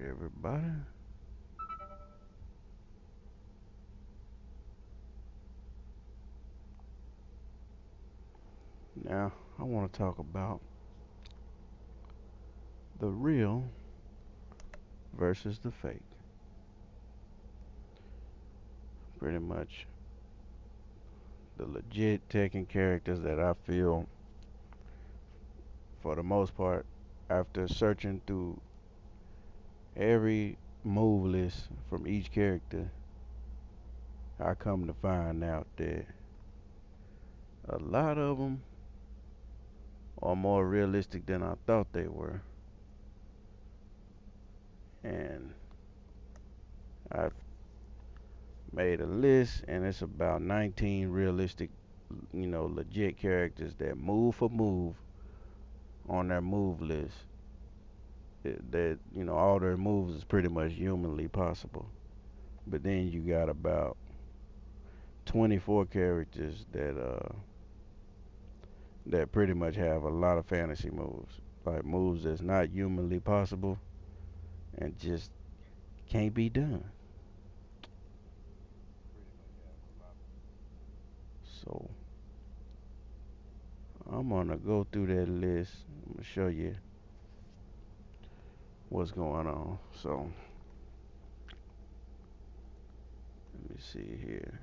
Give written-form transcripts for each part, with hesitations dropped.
Everybody. Now, I want to talk about the real versus the fake. Pretty much the legit Tekken characters that I feel, for the most part, after searching through every move list from each character, I come to find out that a lot of them are more realistic than I thought they were. And I've made a list, and it's about 19 realistic, legit characters that move for move on their move list. That, all their moves is pretty much humanly possible. But then you got about 24 characters that pretty much have a lot of fantasy moves, like moves that's not humanly possible and just can't be done. So I'm gonna go through that list. I'm gonna show you what's going on. So let me see here,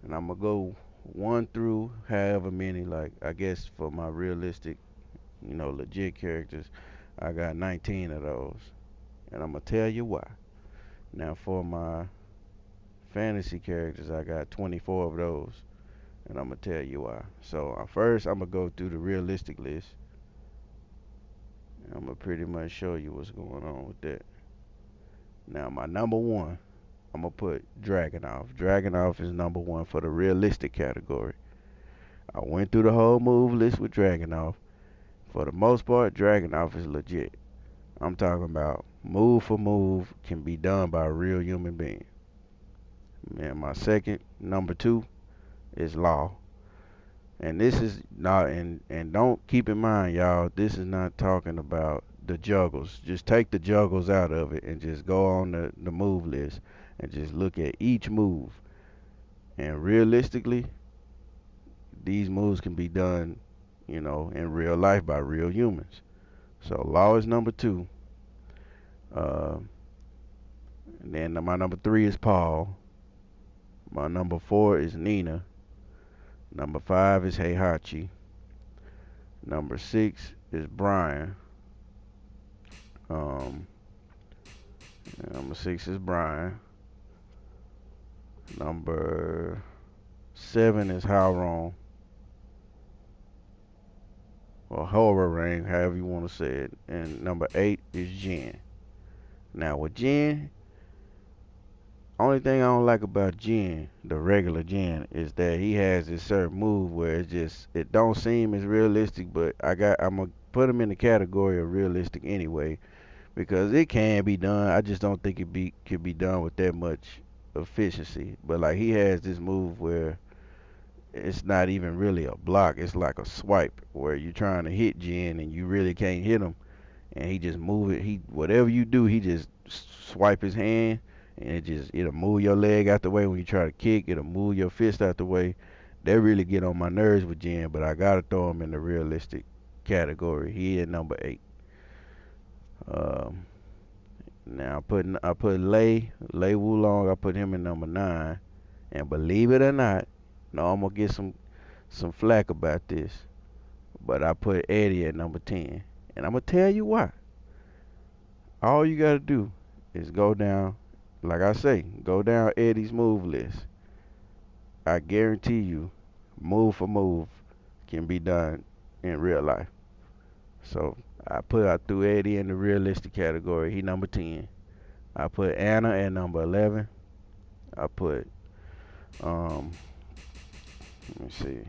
and I'm gonna go one through however many. Like I guess for my realistic, legit characters, I got 19 of those, and I'm gonna tell you why. Now for my fantasy characters, I got 24 of those, and I'm gonna tell you why. So first, I'm gonna go through the realistic list. I'm gonna pretty much show you what's going on with that. Now my number one, I'm gonna put Dragonoff. Dragonoff is number one for the realistic category. I went through the whole move list with Dragonoff. For the most part, Dragonoff is legit. I'm talking about move for move can be done by a real human being. And my second, number two, is Law. And this is not, and don't keep in mind, y'all, this is not talking about the juggles. Just take the juggles out of it and just go on the move list and just look at each move. And realistically, these moves can be done, in real life by real humans. So Law is number two. Uh, and then my number three is Paul. My number four is Nina. Number five is Heihachi. Number six is Brian. Um, Number six is Brian. Number seven is Howron, or Horror Ring, however you want to say it. And number eight is Jen. Now with Jen, only thing I don't like about Jen, the regular Jen, is that he has this certain move where it don't seem as realistic, but I'm gonna put him in the category of realistic anyway because it can be done. I just don't think it could be done with that much efficiency. But like he has this move where it's not even really a block. It's like a swipe where you're trying to hit Jen and you really can't hit him, and he just move it. He whatever you do, he just swipe his hand, and it'll move your leg out the way when you try to kick. It'll move your fist out the way. That really get on my nerves with Jen, but I gotta throw him in the realistic category. He at number eight. Um, Now I put Lei Wulong. I put him in number nine, and believe it or not, no, I'm gonna get some flack about this, but I put Eddie at number 10. And I'm going to tell you why. All you got to do is go down, like I say, go down Eddie's move list. I guarantee you, move for move can be done in real life. So I threw Eddie in the realistic category. He number 10. I put Anna at number 11. I put, um, let me see.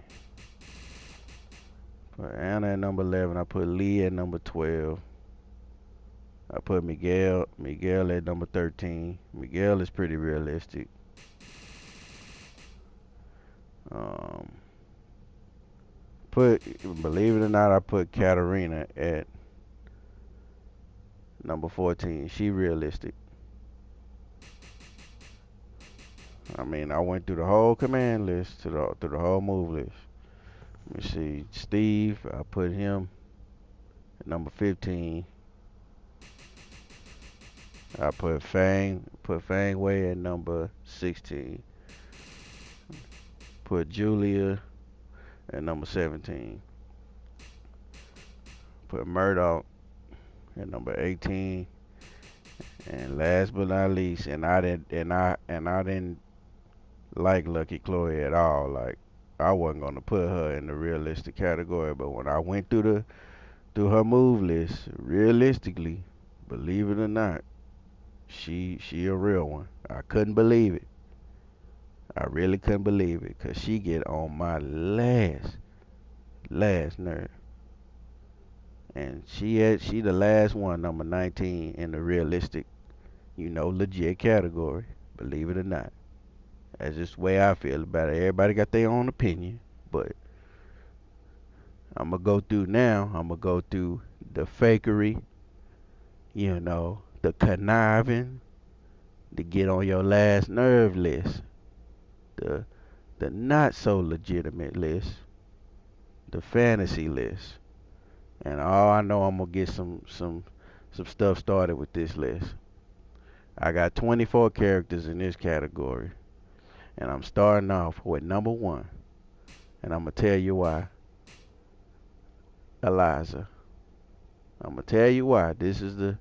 Put Anna at number 11. I put Lee at number 12. I put Miguel at number 13. Miguel is pretty realistic. Um, Believe it or not, I put Katarina at Number 14, she realistic. I mean, I went through the whole command list through the whole move list. Let me see, Steve, I put him at number 15. I put Fang Wei at number 16. Put Julia at number 17. Put Murdoch at number 18. And last but not least, and I didn't like Lucky Chloe at all. Like, I wasn't gonna put her in the realistic category, but when I went through her move list, realistically, believe it or not, she a real one. I couldn't believe it. I really couldn't believe it, cause she get on my last nerve, and she the last one, number 19 in the realistic, legit category. Believe it or not, that's just the way I feel about it. Everybody got their own opinion, but I'm gonna go through the fakery, the conniving, to get on your last nerve list, the the not so legitimate list, the fantasy list. And all I know, I'm gonna get some stuff started with this list. I got 24 characters in this category, and I'm starting off with number one, and I'm gonna tell you why. Eliza. I'm gonna tell you why. This is the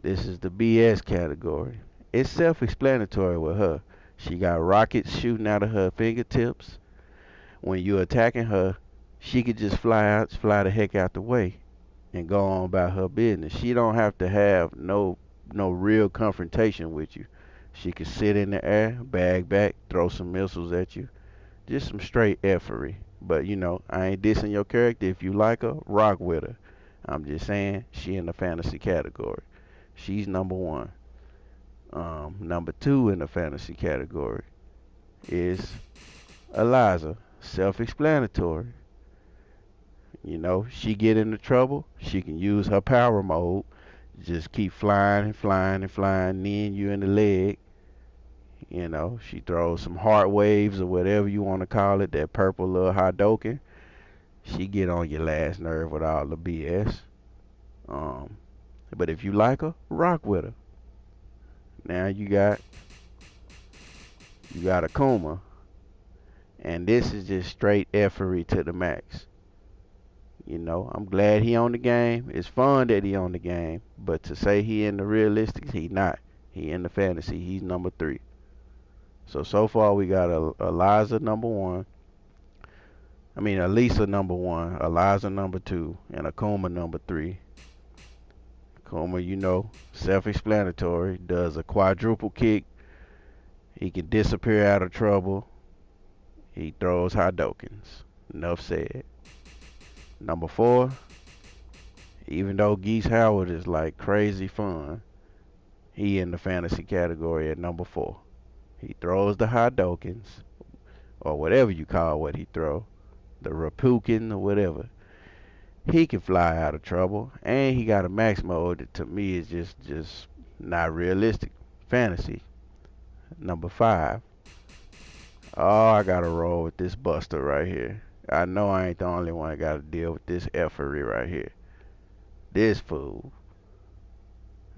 BS category. It's self-explanatory with her. She got rockets shooting out of her fingertips. When you're attacking her, she could just fly the heck out the way and go on about her business. She don't have to have no real confrontation with you. She could sit in the air, bag back, throw some missiles at you. Just some straight effery. But I ain't dissing your character. If you like her, rock with her. I'm just saying she in the fantasy category. She's number one. Number two in the fantasy category is Eliza. Self-explanatory. She get into trouble, she can use her power mode. Just keep flying and flying and flying, kneeing you in the leg. She throws some heart waves or whatever you want to call it, that purple little Hadoken. She get on your last nerve with all the BS. Um, but if you like her, rock with her. Now you got Akuma, and this is just straight effery to the max. I'm glad he on the game. It's fun that he on the game, but to say he in the realistic, he not. He in the fantasy. He's number three. So far we got Eliza number one. I mean Elisa number one, Eliza number two, and Akuma number three. Akuma, self-explanatory. Does a quadruple kick. He can disappear out of trouble. He throws Hadokens. Enough said. Number four, even though Geese Howard is like crazy fun, he in the fantasy category at number four. He throws the Hadokens, or whatever you call what he throw, the Rapukin or whatever. He can fly out of trouble, and he got a max mode that to me is just not realistic. Fantasy. Number five. Oh, I gotta roll with this Buster right here. I know I ain't the only one that gotta deal with this effery right here. This fool,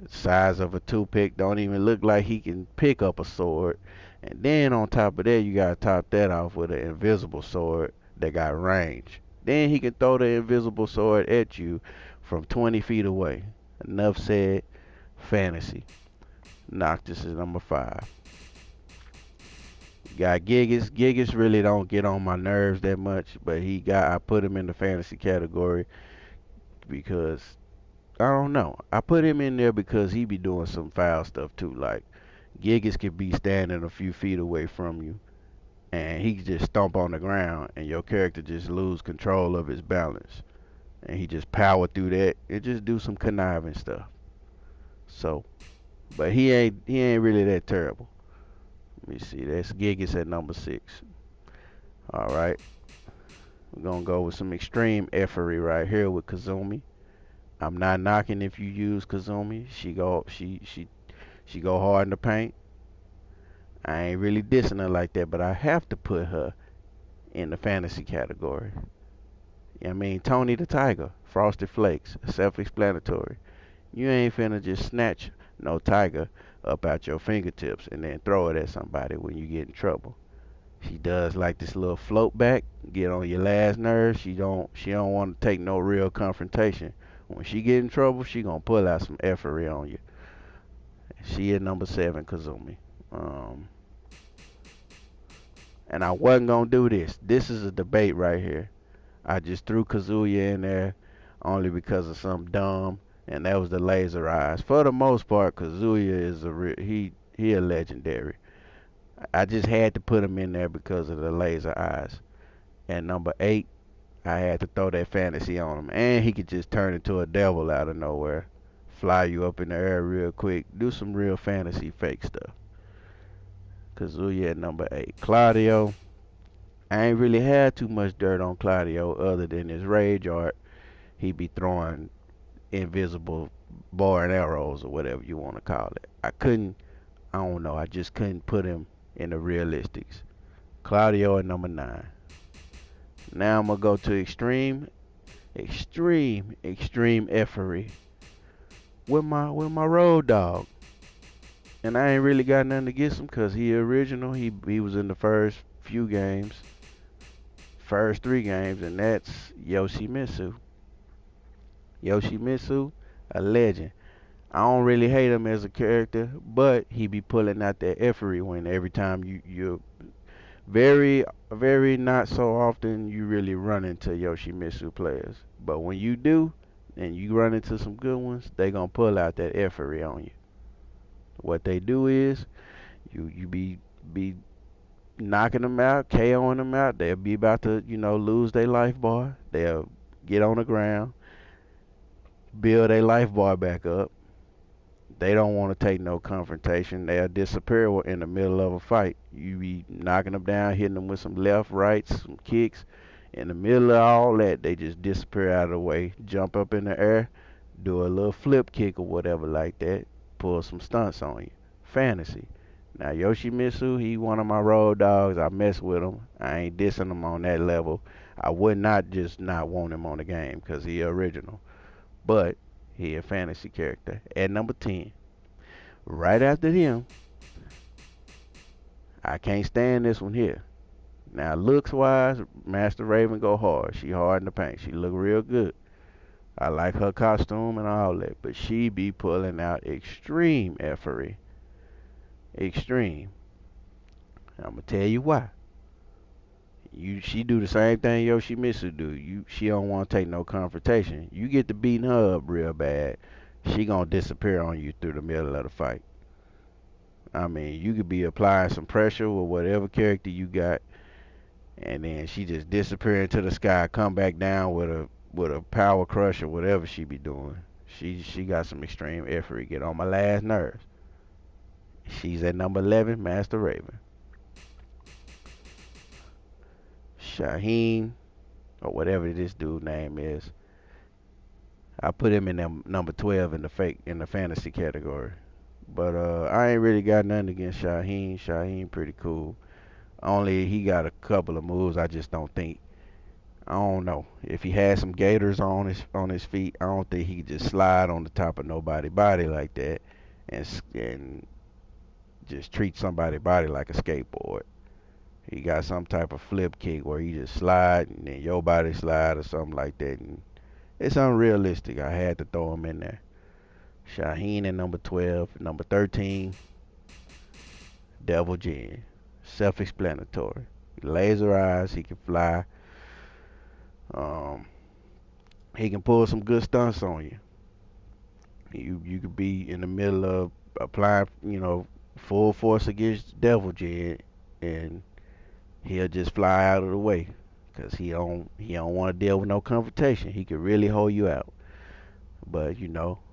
size of a toothpick, don't even look like he can pick up a sword. And then on top of that, you gotta top that off with an invisible sword that got range. Then he can throw the invisible sword at you from 20 feet away. Enough said. Fantasy. Noctis is number five. Got Gigas. Gigas really don't get on my nerves that much, but I put him in the fantasy category because I don't know. I put him in there because he be doing some foul stuff too. Like Gigas could be standing a few feet away from you, and he could just stomp on the ground, and your character just lose control of his balance, and he just power through that and just do some conniving stuff. So, but he ain't really that terrible. Let me see. That's Gigas at number six. All right, we're gonna go with some extreme effery right here with Kazumi. I'm not knocking if you use Kazumi. She go hard in the paint. I ain't really dissing her like that, but I have to put her in the fantasy category. I mean, Tony the Tiger, Frosted Flakes, self-explanatory. You ain't finna just snatch no tiger up out your fingertips and then throw it at somebody when you get in trouble. She does like this little float back, get on your last nerve. She don't want to take no real confrontation. When she get in trouble, she gonna pull out some effery on you. She at number 7, Kazumi. Um, and I wasn't gonna do this. This is a debate right here. I just threw Kazuya in there only because of some dumb, and that was the laser eyes. For the most part, Kazuya is he a legendary. I just had to put him in there because of the laser eyes. And number 8, I had to throw that fantasy on him, and he could just turn into a devil out of nowhere, fly you up in the air real quick, do some real fantasy fake stuff. Kazuya at number 8. Claudio, I ain't really had too much dirt on Claudio other than his rage art. He be throwing invisible bow and arrows or whatever you want to call it. I don't know, I just couldn't put him in the realistics. Claudio at number 9. Now I'm gonna go to extreme effery with my road dog. And I ain't really got nothing against him because he original. He was in the first few games, first 3 games, and that's Yoshimitsu. Yoshimitsu, a legend. I don't really hate him as a character, but he be pulling out that effery when every time you very very not so often you really run into Yoshimitsu players. But when you do, and you run into some good ones, they gonna pull out that effery on you. What they do is you be knocking them out, KOing them out. They'll be about to lose their life bar. They'll get on the ground, build their life bar back up. They don't want to take no confrontation. They'll disappear in the middle of a fight. You be knocking them down, hitting them with some left, rights, some kicks. In the middle of all that, they just disappear out of the way, jump up in the air, do a little flip kick or whatever like that, pull some stunts on you. Fantasy. Now Yoshimitsu, he one of my road dogs. I mess with him. I ain't dissing him on that level. I would not just not want him on the game because he original. But he a fantasy character. At number 10. Right after him, I can't stand this one here. Now looks wise, Master Raven go hard. She hard in the paint. She look real good. I like her costume and all that. But she be pulling out extreme effery. Extreme. I'm gonna tell you why. She do the same thing Yoshimitsu do. She don't want to take no confrontation. You get to beating her up real bad, she gonna disappear on you through the middle of the fight. I mean, you could be applying some pressure with whatever character you got, and then she just disappear into the sky, come back down with a power crush or whatever she be doing. She got some extreme effort. Get on my last nerves. She's at number 11, Master Raven. Shaheen, or whatever this dude name is. I put him in number 12 in the fantasy category. But I ain't really got nothing against Shaheen. Shaheen pretty cool. Only he got a couple of moves I just don't think. I don't know. If he had some gaiters on his feet, I don't think he could just slide on the top of nobody's body like that and just treat somebody's body like a skateboard. He got some type of flip kick where he just slide and then your body slide or something like that. And it's unrealistic. I had to throw him in there. Shaheen at number 12. Number 13, Devil Jin. Self-explanatory. Laser eyes. He can fly. Um, he can pull some good stunts on you. You could be in the middle of applying, full force against Devil Jin, and he'll just fly out of the way because he don't want to deal with no confrontation. He could really hold you out. But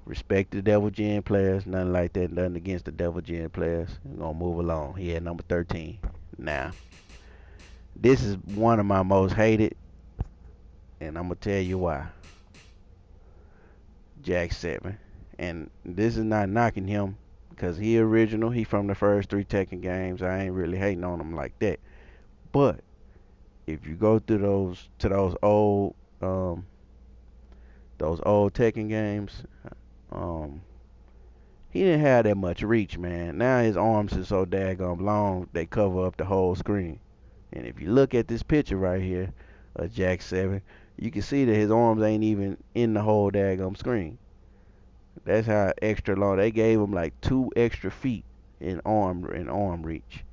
respect the Devil Jin players, nothing like that, nothing against the Devil Jin players. We're gonna move along. He at number 13. Now, this is one of my most hated, and I'm gonna tell you why. Jack 7. And this is not knocking him because he original. He from the first three Tekken games. I ain't really hating on him like that. But if you go through um those old Tekken games, um he didn't have that much reach, man. Now his arms are so daggone long they cover up the whole screen. And if you look at this picture right here of Jack 7, you can see that his arms ain't even in the whole daggone screen. That's how extra long. They gave him like 2 extra feet in arm reach.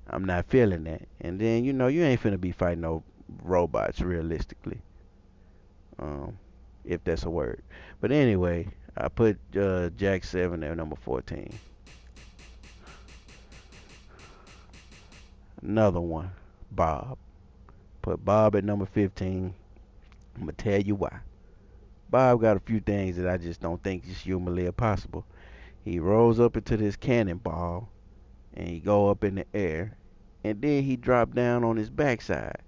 I'm not feeling that. And then you ain't finna be fighting no robots realistically, um, if that's a word. But anyway, I put Jack 7 at number 14. Another one, Bob. Put Bob at number 15. I'm gonna tell you why. Bob got a few things that I just don't think is humanly possible. He rolls up into this cannonball and he go up in the air and then he drop down on his backside.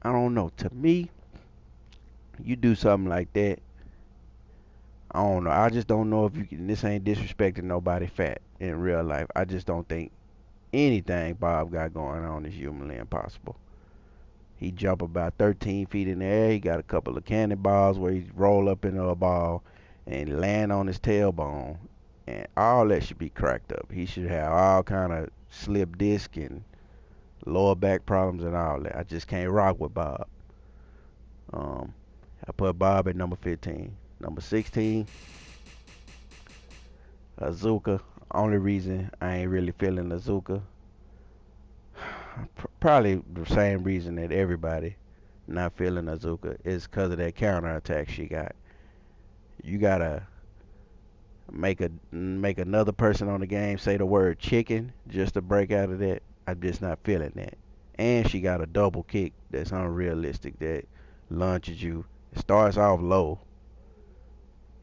I don't know. To me, you do something like that, I don't know. I just don't know if you can. This ain't disrespecting nobody fat in real life. I just don't think anything Bob got going on is humanly impossible. He jump about 13 feet in the air. He got a couple of cannonballs where he roll up into a ball and land on his tailbone, and all that should be cracked up. He should have all kind of slip disc and lower back problems and all that. I just can't rock with Bob. Um, I put Bob at number 15. Number 16, Azuka. Only reason I ain't really feeling Azuka, probably the same reason that everybody not feeling Azuka is because of that counter attack she got. You gotta make another person on the game say the word chicken just to break out of that. I'm just not feeling that. And she got a double kick that's unrealistic that launches you. It starts off low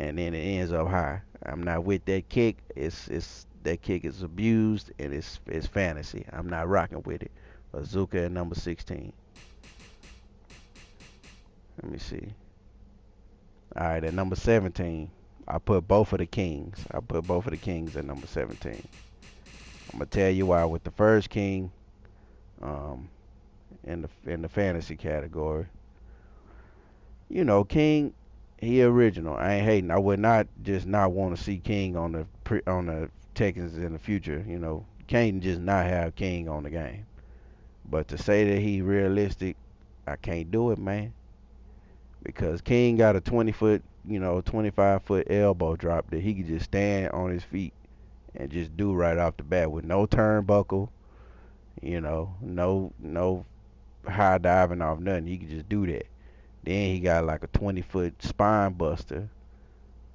and then it ends up high. I'm not with that kick. It's that kick is abused and it's fantasy. I'm not rocking with it. Azuka at number 16. Let me see. All right, at number 17, I put both of the kings. I put both of the kings at number 17. I'm gonna tell you why. With the first king, um, in the fantasy category, King, he original. I ain't hating. I would not just not want to see King on the Tekkens in the future. Can't just not have King on the game. But to say that he realistic, I can't do it, man. Because King got a 20 foot, 25 foot elbow drop that he could just stand on his feet and just do right off the bat with no turnbuckle, no high diving off nothing. He could just do that. Then he got like a 20 foot spine buster.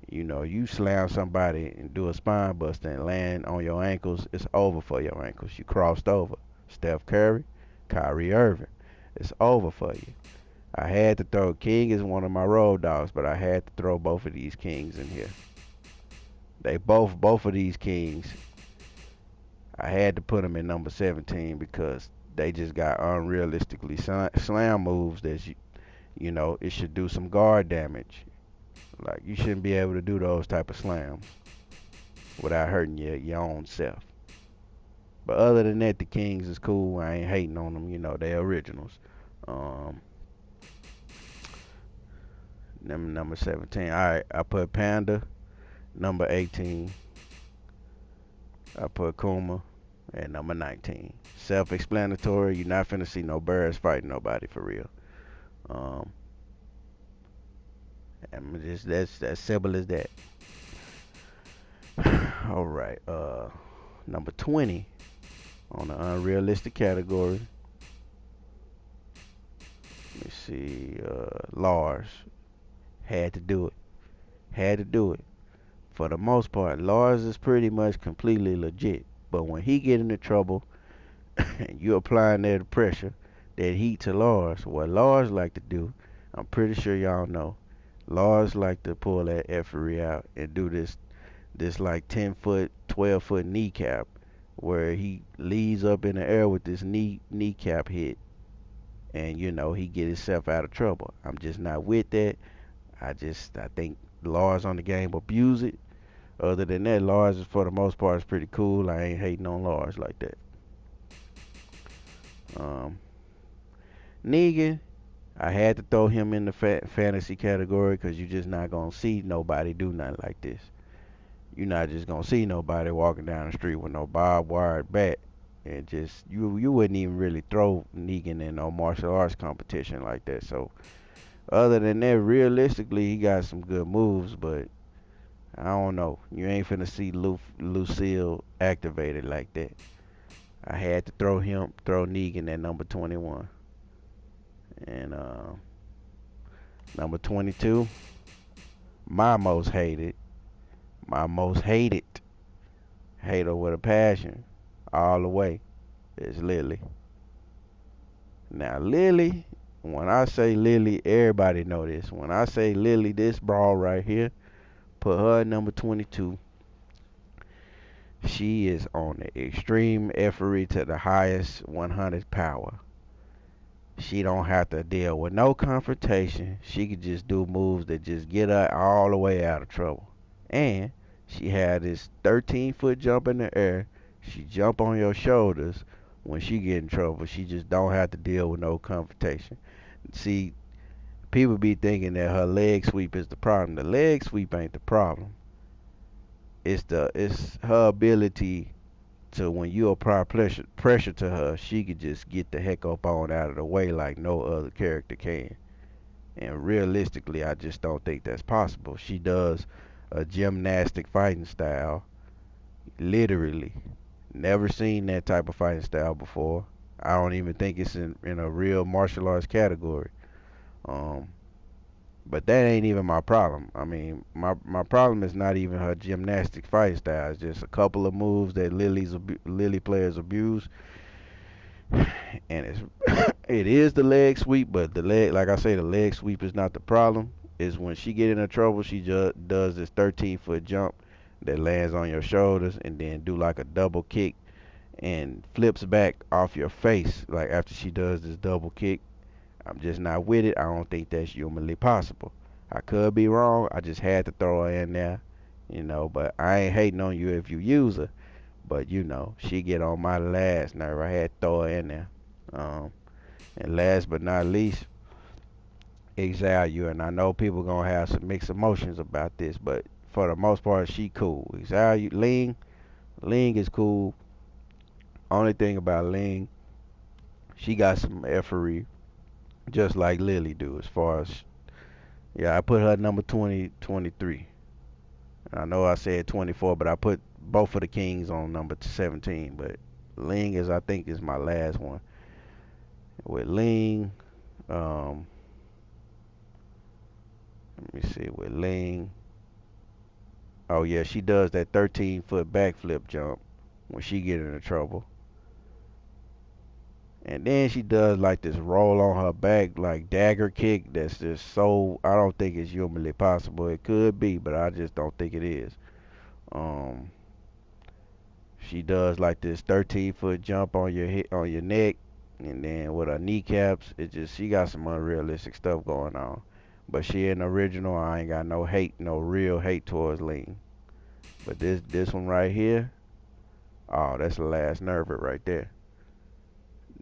You slam somebody and do a spine buster and land on your ankles, it's over for your ankles. You crossed over. Steph Curry, Kyrie Irving, it's over for you. I had to throw King is one of my road dogs, but I had to throw both of these kings in here. They both of these kings, I had to put them in number 17 because they just got unrealistically slam moves that it should do some guard damage. Like you shouldn't be able to do those type of slams without hurting your own self. But other than that, the Kings is cool. I ain't hating on them. They originals. Um, number 17. All right, I put Panda. Number 18. I put Kuma at number 19. Self-explanatory. You're not finna see no birds fighting nobody for real. Um, and just that's simple as that. All right. Number 20 on the unrealistic category. Let me see. Lars had to do it. Had to do it. For the most part, Lars is pretty much completely legit. But when he get into trouble, and you applying that pressure, that heat to Lars, what Lars like to do, I'm pretty sure y'all know. Lars like to pull that effery out and do this like 10 foot, 12 foot kneecap, where he leads up in the air with this kneecap hit, and he get himself out of trouble. I'm just not with that. I think Lars on the game abuse it. Other than that, Lars is for the most part is pretty cool. I ain't hating on Lars like that. Um, Negan, I had to throw him in the fantasy category because you just not gonna see nobody do nothing like this. You're not just gonna see nobody walking down the street with no barbed wire bat and just you wouldn't even really throw Negan in no martial arts competition like that. So other than that, realistically, he got some good moves, but I don't know. You ain't finna see Lucille activated like that. I had to throw Negan at number 21. And number 22, my most hated, my most hated, hater with a passion, all the way, is Lily. Now Lily, when I say Lily, everybody know this. When I say Lily, this brawl right here, put her at number 22. She is on the extreme effery to the highest 100 power. She don't have to deal with no confrontation. She could just do moves that just get her all the way out of trouble. And she had this 13-foot jump in the air. She jump on your shoulders. When she get in trouble, she just don't have to deal with no confrontation. See, people be thinking that her leg sweep is the problem. The leg sweep ain't the problem. It's her ability to, when you apply pressure to her, she could just get the heck up on out of the way like no other character can. And realistically, I just don't think that's possible. She does a gymnastic fighting style, literally. Never seen that type of fighting style before. I don't even think it's in a real martial arts category. Um, but that ain't even my problem. I mean, my problem is not even her gymnastic fighting style. It's just a couple of moves that Lily players abuse, and it is the leg sweep. But the leg, like I say, the leg sweep is not the problem. Is when she get into trouble, she just does this 13-foot jump that lands on your shoulders, and then do like a double kick and flips back off your face. Like after she does this double kick, I'm just not with it. I don't think that's humanly possible. I could be wrong. I just had to throw her in there, but I ain't hating on you if you use her. But she get on my last nerve. I had to throw her in there. Um, and last but not least, Exalia. And I know people gonna have some mixed emotions about this, but for the most part, she cool. Exalia, Ling is cool. Only thing about Ling, she got some effery, just like Lily do. As far as, yeah, I put her number 20, 23. I know I said 24, but I put both of the Kings on number 17. But Ling is, I think, is my last one. With Ling, um, let me see. With Ling, oh yeah, she does that 13-foot backflip jump when she get into trouble. And then she does like this roll on her back, like dagger kick. That's just so, I don't think it's humanly possible. It could be, but I just don't think it is. Um, she does like this 13-foot jump on your hip, on your neck, and then with her kneecaps, it just, she got some unrealistic stuff going on. But she an original. I ain't got no hate, no real hate towards Lean. But this one right here, oh, that's the last nerver right there.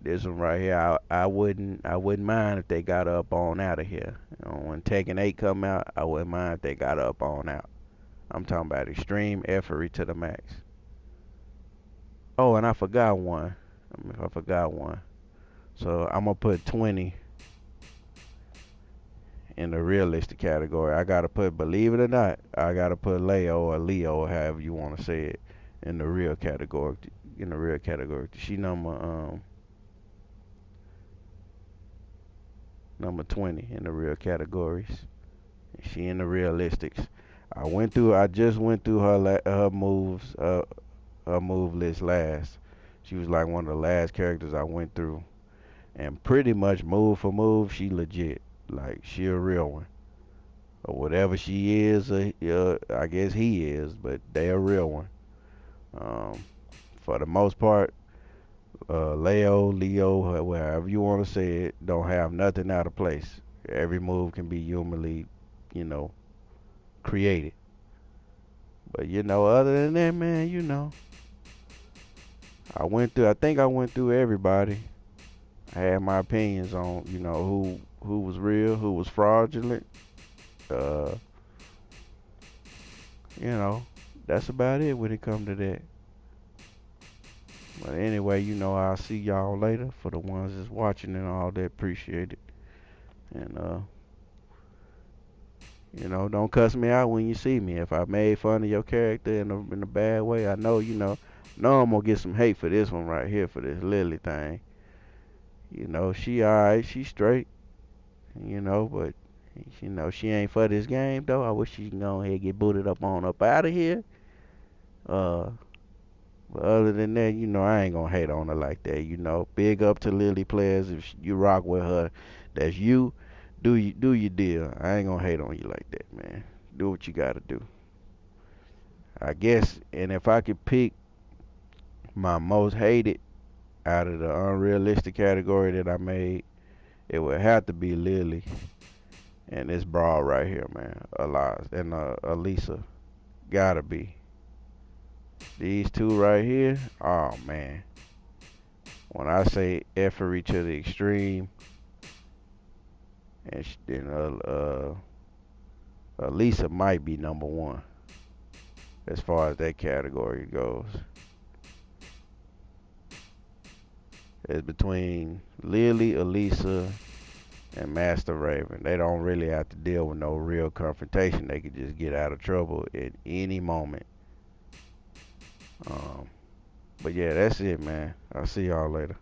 This one right here, I wouldn't mind if they got up on out of here. When Tekken 8 come out, I wouldn't mind if they got up on out. I'm talking about extreme effery to the max. Oh, and I forgot one. I forgot one. So I'm gonna put 20 in the realistic category. I gotta put, believe it or not, I gotta put Leo or Leo, however you want to say it, in the real category. In the real category, she number 20 in the real categories. She in the realistics. I just went through her moves, her move list last. She was like one of the last characters I went through, and pretty much move for move, she legit. Like she a real one, or whatever she is. I guess he is, but they a real one. Um, for the most part, Leo, however you want to say it, don't have nothing out of place. Every move can be humanly, you know, created. But other than that, man, I think I went through everybody. I had my opinions on, who was real, who was fraudulent. Uh, you know, that's about it when it comes to that. But anyway, I'll see y'all later. For the ones that's watching and all that, appreciate it. And don't cuss me out when you see me. If I made fun of your character in a bad way, I know, know I'm gonna get some hate for this one right here, for this Lily thing. She alright, she straight, but she ain't for this game though. I wish she can go ahead and get booted up out of here. Uh, but other than that, I ain't gonna hate on her like that. Big up to Lily players. If you rock with her, that's you. Do your deal. I ain't gonna hate on you like that, man. Do what you gotta do. I guess, and if I could pick my most hated out of the unrealistic category that I made, it would have to be Lily and this broad right here, man. Elias and Elisa. Gotta be. These two right here, oh man. When I say effery to the extreme, and then Elisa might be number one as far as that category goes. It's between Lily, Elisa, and Master Raven. They don't really have to deal with no real confrontation. They could just get out of trouble at any moment. But yeah, that's it, man. I'll see y'all later.